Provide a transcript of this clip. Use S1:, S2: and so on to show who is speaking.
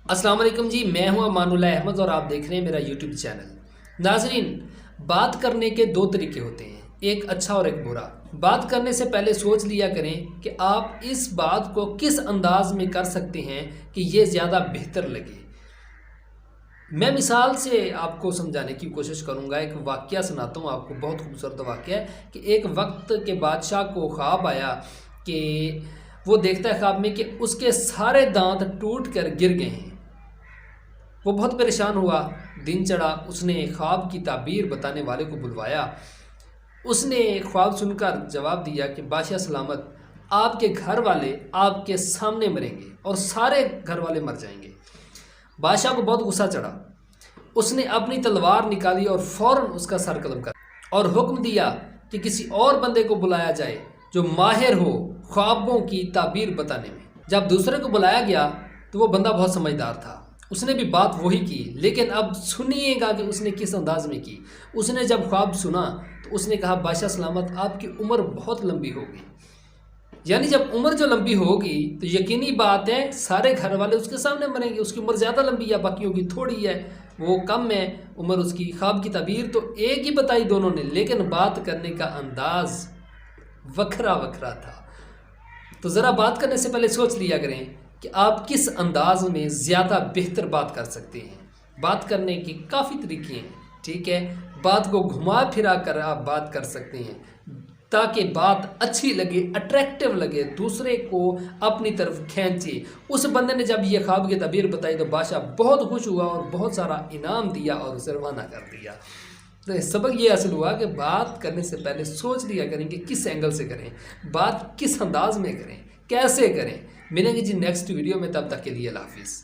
S1: अस्सलाम वालेकुम जी, मैं हूं अमानुल्लाह अहमद और आप देख रहे हैं मेरा यूट्यूब चैनल। नाजरीन, बात करने के दो तरीके होते हैं, एक अच्छा और एक बुरा। बात करने से पहले सोच लिया करें कि आप इस बात को किस अंदाज में कर सकते हैं कि ये ज़्यादा बेहतर लगे। मैं मिसाल से आपको समझाने की कोशिश करूंगा। एक वाक़या सुनाता हूँ आपको, बहुत खूबसूरत वाक़या है कि एक वक्त के बादशाह को ख्वाब आया कि वो देखता है ख्वाब में कि उसके सारे दांत टूट कर गिर गए हैं। वो बहुत परेशान हुआ। दिन चढ़ा, उसने ख्वाब की ताबीर बताने वाले को बुलवाया। उसने ख्वाब सुनकर जवाब दिया कि बादशाह सलामत, आपके घर वाले आपके सामने मरेंगे और सारे घर वाले मर जाएंगे। बादशाह को बहुत गुस्सा चढ़ा। उसने अपनी तलवार निकाली और फौरन उसका सर कलम कर और हुक्म दिया कि किसी और बंदे को बुलाया जाए जो माहिर हो ख्वाबों की ताबीर बताने में। जब दूसरे को बुलाया गया तो वो बंदा बहुत समझदार था। उसने भी बात वही की, लेकिन अब सुनिएगा कि उसने किस अंदाज में की। उसने जब ख्वाब सुना तो उसने कहा, बादशाह सलामत, आपकी उम्र बहुत लंबी होगी। यानी जब उम्र जो लंबी होगी तो यकीनी बात है सारे घर वाले उसके सामने मरेंगे। उसकी उम्र ज़्यादा लंबी है, बाकियों की थोड़ी है, वो कम है उम्र उसकी। ख्वाब की ताबीर तो एक ही बताई दोनों ने, लेकिन बात करने का अंदाज वखरा वखरा था। तो ज़रा बात करने से पहले सोच लिया करें कि आप किस अंदाज में ज़्यादा बेहतर बात कर सकते हैं। बात करने के काफ़ी तरीके हैं, ठीक है। बात को घुमा फिरा कर आप बात कर सकते हैं ताकि बात अच्छी लगे, अट्रैक्टिव लगे, दूसरे को अपनी तरफ खींचे। उस बंदे ने जब ये ख्वाब की ताबीर बताई तो बादशाह बहुत खुश हुआ और बहुत सारा इनाम दिया और उसे रवाना कर दिया। तो सबक ये हासिल हुआ कि बात करने से पहले सोच लिया करें कि किस एंगल से करें, बात किस अंदाज में करें, कैसे करें। मिलेंगे जी नेक्स्ट वीडियो में, तब तक के लिए अल्लाह हाफिज़।